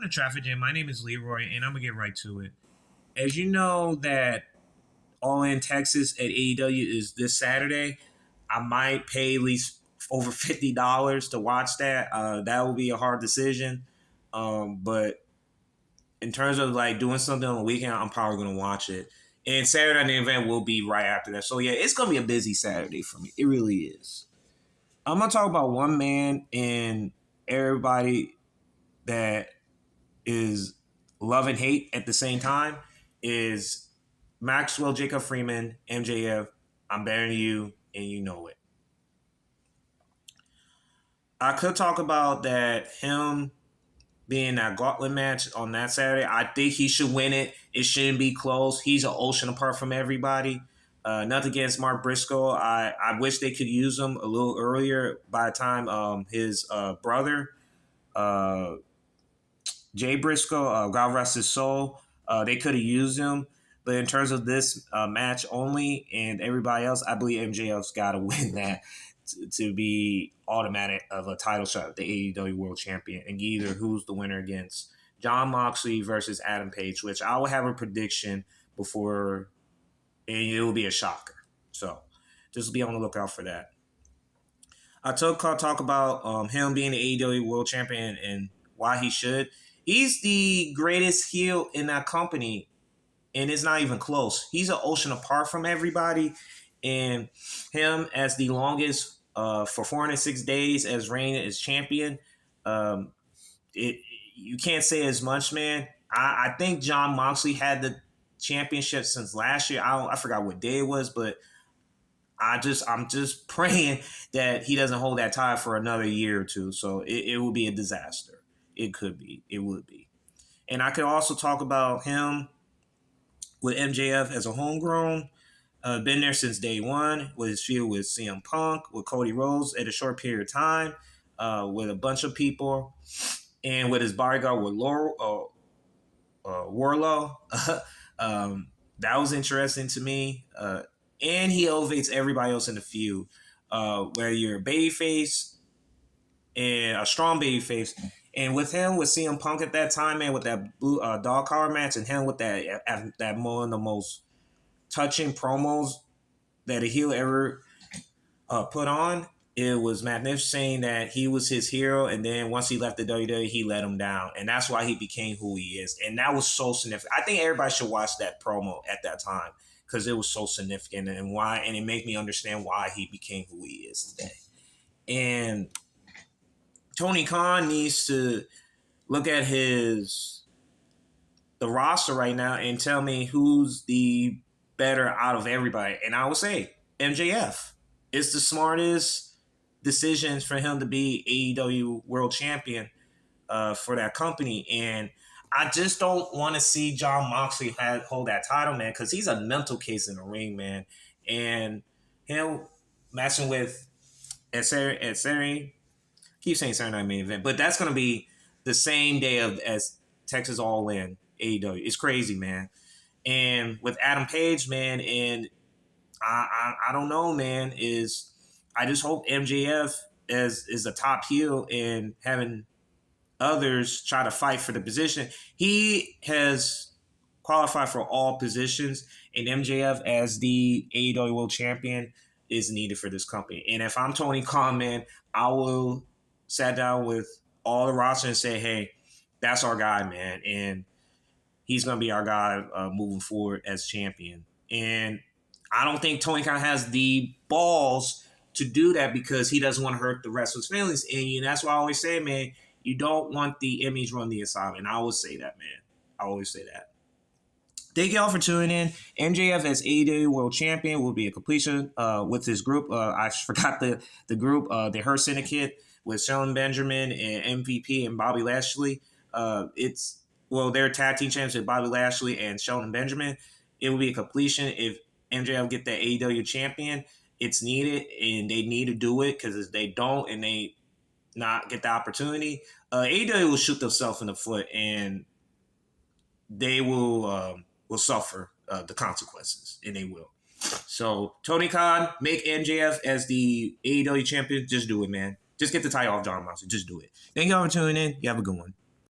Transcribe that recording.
to Traffic Jam. My name is Leroy, and I'm gonna get right to it. As you know, that All In Texas at AEW is this Saturday. I might pay at least over $50 to watch that. That will be a hard decision, but in terms of like doing something on the weekend, I'm probably gonna watch it. And Saturday night event will be right after that. So yeah, it's gonna be a busy Saturday for me. It really is. I'm gonna talk about one man and everybody that is love and hate at the same time is Maxwell Jacob Freeman, MJF. I'm better than you, and you know it. I could talk about that him being that gauntlet match on that Saturday. I think he should win it. It shouldn't be close. He's an ocean apart from everybody. Nothing against Mark Briscoe. I wish they could use him a little earlier by the time his brother, uh, Jay Briscoe, God rest his soul, they could have used him. But in terms of this match only and everybody else, I believe MJF's got to win that to be automatic of a title shot at the AEW World Champion. And either who's the winner against John Moxley versus Adam Page, which I will have a prediction before, and it will be a shocker. So just be on the lookout for that. I talk about him being the AEW World Champion and why he should. He's the greatest heel in that company, and it's not even close. He's an ocean apart from everybody, and him as the longest for 406 days as reign as champion. Um, it you can't say as much, man. I think John Moxley had the championship since last year. I forgot what day it was, but I'm just praying that he doesn't hold that tie for another year or two. So it would be a disaster. It could be. It would be. And I could also talk about him with MJF as a homegrown. Been there since day one with his feud with CM Punk, with Cody Rhodes at a short period of time, with a bunch of people, and with his bodyguard with Warlow. That was interesting to me. And he elevates everybody else in the feud. Whether you're a babyface and a strong babyface, and with him with CM Punk at that time, man, with that blue dog collar match, and him with that one of the most touching promos that a heel ever put on, it was magnificent, saying that he was his hero, and then once he left the WWE, he let him down, and that's why he became who he is, and that was so significant. I think everybody should watch that promo at that time because it was so significant, and it made me understand why he became who he is today. And Tony Khan needs to look at the roster right now and tell me who's the better out of everybody. And I would say MJF. It's the smartest decisions for him to be AEW World Champion for that company. And I just don't want to see John Moxley hold that title, man, because he's a mental case in the ring, man. And him matching with Etseri, keep saying Saturday Night Main Event, but that's going to be the same day as Texas All In AEW. It's crazy, man. And with Adam Page, man, and I don't know, man, I just hope MJF is a top heel and having others try to fight for the position. He has qualified for all positions, and MJF as the AEW World Champion is needed for this company. And if I'm Tony Khan, man, I will sat down with all the roster and say, hey, that's our guy, man. And he's going to be our guy moving forward as champion. And I don't think Tony Khan has the balls to do that because he doesn't want to hurt the wrestlers' feelings. And that's why I always say, man, you don't want the image run the asylum. And I always say that, man. I always say that. Thank y'all for tuning in. MJF as AEW World Champion will be a completion with his group. I forgot the group, the Her Syndicate with Shelton Benjamin and MVP and Bobby Lashley. They're tag team champions with Bobby Lashley and Shelton Benjamin. It will be a completion if MJF get that AEW champion. It's needed, and they need to do it because if they don't and they not get the opportunity, AEW will shoot themselves in the foot, and they will suffer the consequences, and they will. So Tony Khan, make MJF as the AEW champion. Just do it, man. Just get the title off John Moxley. Just do it. Thank y'all for tuning in. You have a good one.